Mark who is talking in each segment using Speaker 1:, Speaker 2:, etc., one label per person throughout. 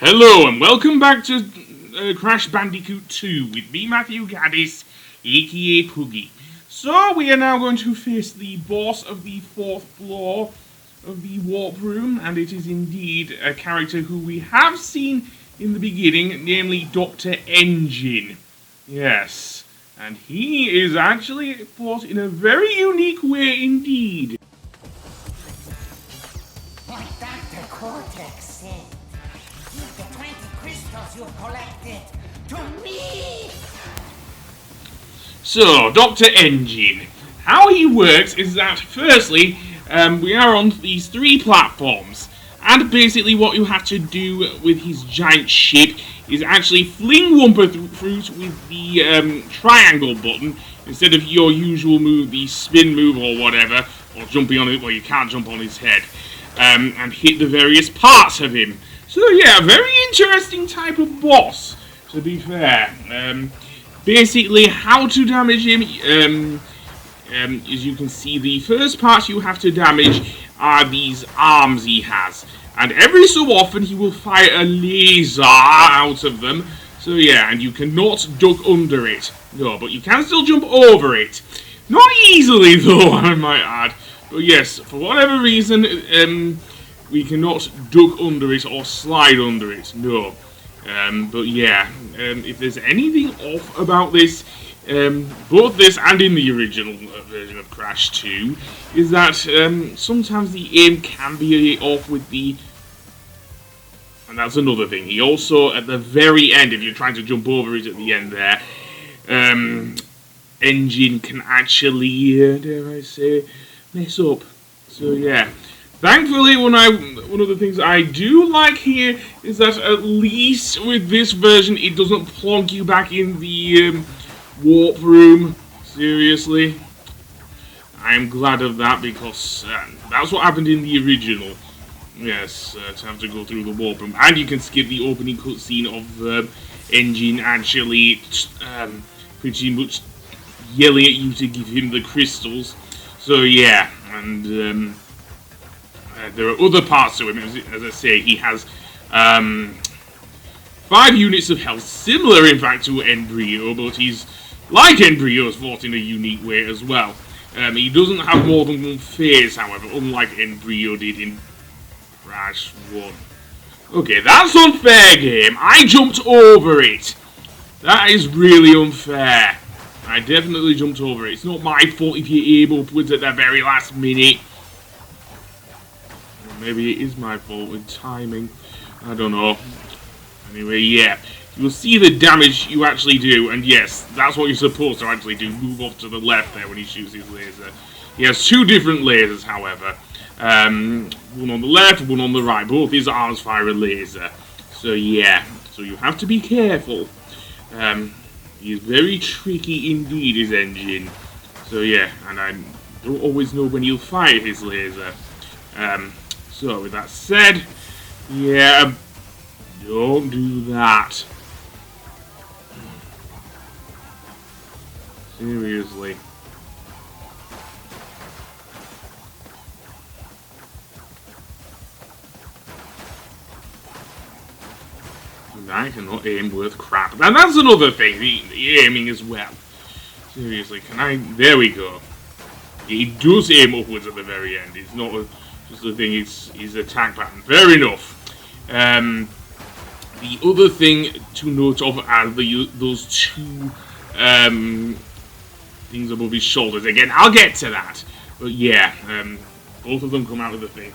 Speaker 1: Hello and welcome back to Crash Bandicoot 2 with me, Matthew Gaddis, aka Puggy. So we are now going to face the boss of the fourth floor of the warp room, and it is indeed a character who we have seen in the beginning, namely Dr. Engine. Yes, and he is actually fought in a very unique way indeed.
Speaker 2: Like Dr. Cortex said, give the 20 crystals you've collected to me!
Speaker 1: So, Dr. Engine. How he works is that, firstly, we are on these three platforms. And basically what you have to do with his giant ship is actually fling Wumpa Fruit with the triangle button instead of your usual move, the spin move or whatever, or jumping on it, well, you can't jump on his head, and hit the various parts of him. So yeah, very interesting type of boss, to be fair. Basically, how to damage him, as you can see, the first part you have to damage are these arms he has. And every so often he will fire a laser out of them. So yeah, and you cannot duck under it. No, but you can still jump over it. Not easily though, I might add. But yes, for whatever reason, we cannot duck under it or slide under it. No. But yeah, if there's anything off about this, both this and in the original version of Crash 2, is that sometimes the aim can be off with the... And that's another thing. He also, at the very end, if you're trying to jump over it at the end there, Engine can actually, dare I say, mess up. So yeah. Thankfully, one of the things I do like here is that at least with this version, it doesn't plonk you back in the warp room. Seriously, I am glad of that because that's what happened in the original. Yes, to have to go through the warp room, and you can skip the opening cutscene of Engine actually pretty much yelling at you to give him the crystals. So yeah, and there are other parts to him. As I say, he has 5 units of health, similar in fact to Embryo, but he's like Embryo's fought in a unique way as well. He doesn't have more than one phase, however, unlike Embryo did in Crash 1. Okay, that's unfair, game. I jumped over it. That is really unfair. I definitely jumped over it. It's not my fault if you aim upwards at the very last minute. Maybe it is my fault with timing. I don't know. Anyway, yeah. You'll see the damage you actually do, and yes, that's what you're supposed to actually do. Move off to the left there when he shoots his laser. He has 2 different lasers, however. One on the left, one on the right. Both his arms fire a laser. So yeah. So you have to be careful. He's very tricky indeed, his Engine. So yeah, and I don't always know when he'll fire his laser. So, with that said, yeah, don't do that. Seriously. I cannot aim worth crap. And that's another thing, the aiming as well. Seriously, can I... There we go. He does aim upwards at the very end. It's not just the thing, it's his attack pattern. Fair enough. The other thing to note of are those 2 things above his shoulders. Again, I'll get to that. But yeah, both of them come out of the thing.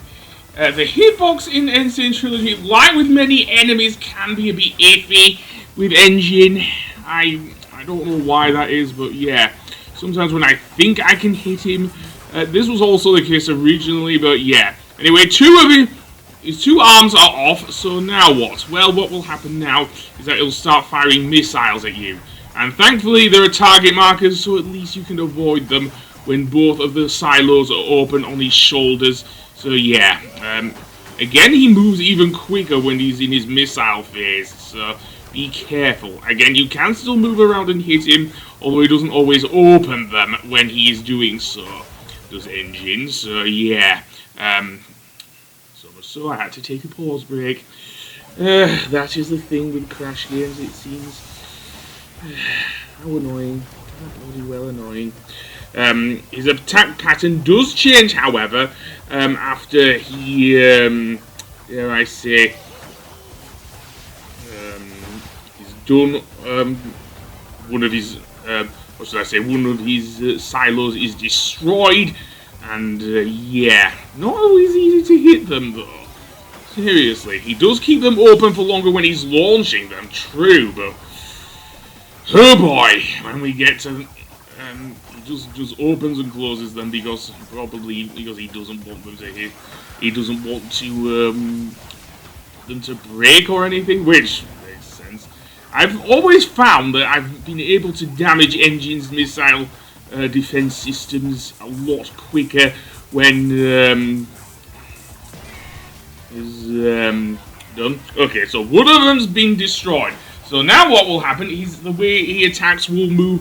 Speaker 1: The hitbox in Insane Trilogy, like with many enemies, can be a bit iffy with Engine. I don't know why that is, but yeah. Sometimes when I think I can hit him, this was also the case originally, but yeah. Anyway, 2 of his 2 arms are off, so now what? Well, what will happen now is that it'll start firing missiles at you. And thankfully, there are target markers, so at least you can avoid them when both of the silos are open on his shoulders. So yeah, again, he moves even quicker when he's in his missile phase, so be careful. Again, you can still move around and hit him, although he doesn't always open them when he is doing so. Those engines, so yeah. So I had to take a pause break. That is the thing with Crash games, it seems. How annoying. How bloody well annoying. His attack pattern does change, however, after he, dare I say, he's done one of his, what should I say, one of his silos is destroyed, and yeah, not always easy to hit them though. Seriously, he does keep them open for longer when he's launching them, true, but oh boy, when we get to he just opens and closes them because he doesn't want them to hit. He doesn't want to them to break or anything, which makes sense. I've always found that I've been able to damage engines, missile defense systems a lot quicker when is done. Okay, so one of them's been destroyed. So now what will happen is the way he attacks will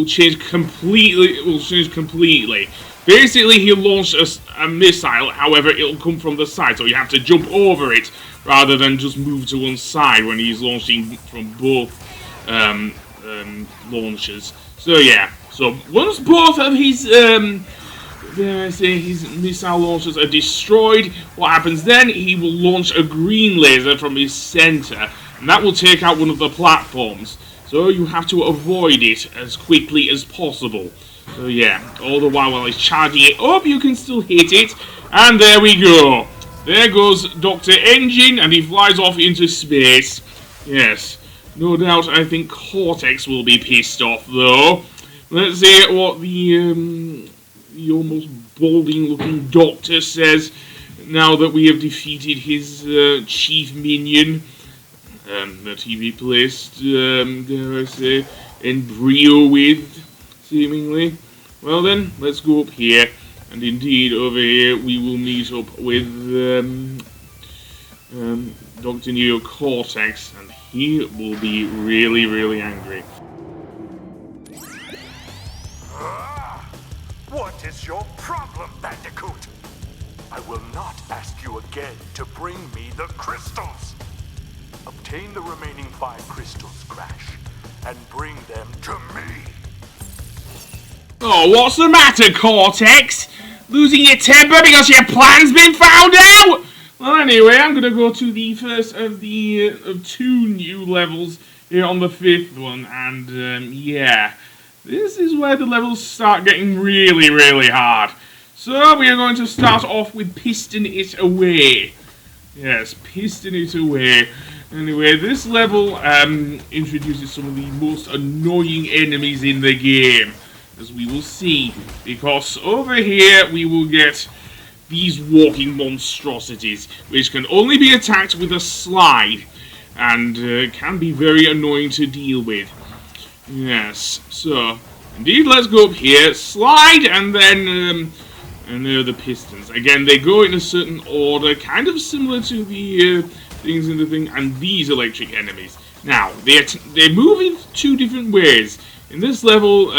Speaker 1: change completely. Basically, he'll launch a missile. However, it'll come from the side, so you have to jump over it rather than just move to one side when he's launching from both launchers. So yeah. So once both of his his missile launchers are destroyed, what happens then? He will launch a green laser from his center, and that will take out one of the platforms. So you have to avoid it as quickly as possible. So yeah, all the while he's charging it up, you can still hit it. And there we go. There goes Dr. Engine, and he flies off into space. Yes, no doubt I think Cortex will be pissed off, though. Let's see what the almost balding-looking Doctor says now that we have defeated his chief minion. That he replaced, dare I say, Embryo with, seemingly. Well then, let's go up here, and indeed over here we will meet up with Dr. Neo Cortex, and he will be really, really angry.
Speaker 3: What is your problem, Bandicoot? I will not ask you again to bring me the crystals. Obtain the remaining 5 crystals, Crash, and bring them to me.
Speaker 1: Oh, what's the matter, Cortex? Losing your temper because your plan's been found out? Well, anyway, I'm gonna go to the first of the of 2 new levels here on the 5th one, and yeah, this is where the levels start getting really, really hard. So we are going to start off with Piston It Away. Yes, Piston It Away. Anyway, this level introduces some of the most annoying enemies in the game, as we will see, because over here we will get these walking monstrosities, which can only be attacked with a slide, and can be very annoying to deal with. Yes, so, indeed, let's go up here, slide, and then, and there are the pistons. Again, they go in a certain order, kind of similar to the things in the thing, and these electric enemies. Now, they move in 2 different ways. In this level,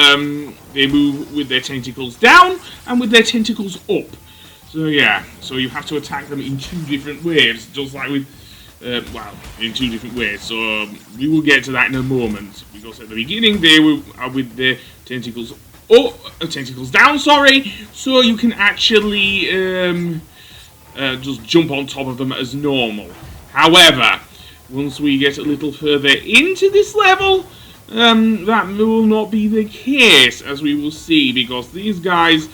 Speaker 1: they move with their tentacles down and with their tentacles up. So yeah, so you have to attack them in 2 different ways, just like with, well, in 2 different ways. So we will get to that in a moment, because at the beginning they are with their tentacles up, tentacles down, sorry, so you can actually just jump on top of them as normal. However, once we get a little further into this level, that will not be the case, as we will see, because these guys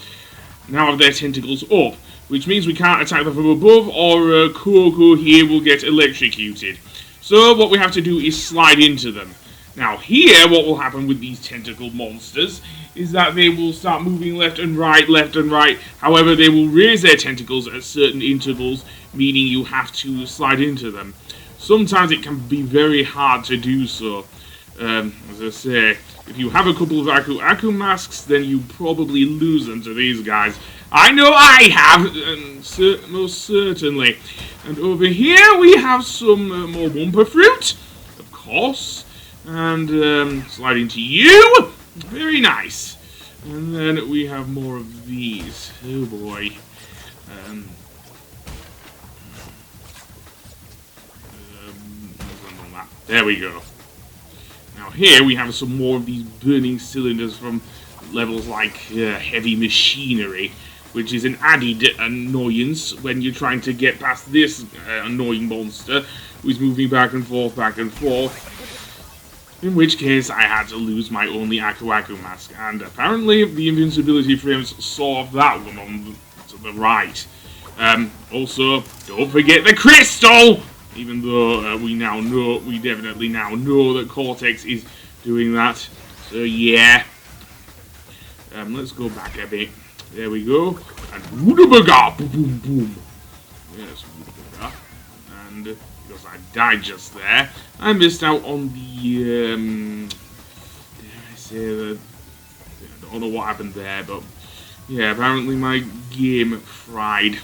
Speaker 1: now have their tentacles up, which means we can't attack them from above, or Coco here will get electrocuted. So what we have to do is slide into them. Now here, what will happen with these tentacle monsters is that they will start moving left and right. However, they will raise their tentacles at certain intervals, meaning you have to slide into them. Sometimes it can be very hard to do so. As I say, if you have a couple of Aku masks, then you probably lose them to these guys. I know I have, most certainly. And over here we have some more Wumpa Fruit, of course. And slide into you. Very nice. And then we have more of these. Oh boy. that. There we go. Now here we have some more of these burning cylinders from levels like heavy machinery, which is an added annoyance when you're trying to get past this annoying monster who's moving back and forth, in which case I had to lose my only Aku Aku mask, and apparently the invincibility frames solved that one on to the right. Also, don't forget the crystal! Even though we definitely now know that Cortex is doing that. So yeah. Let's go back a bit. There we go. And Woodabaga! Boom, boom, boom. Yes, Woodabaga. And because I died just there, I missed out on the, dare I say that? I don't know what happened there, but yeah, apparently my game fried.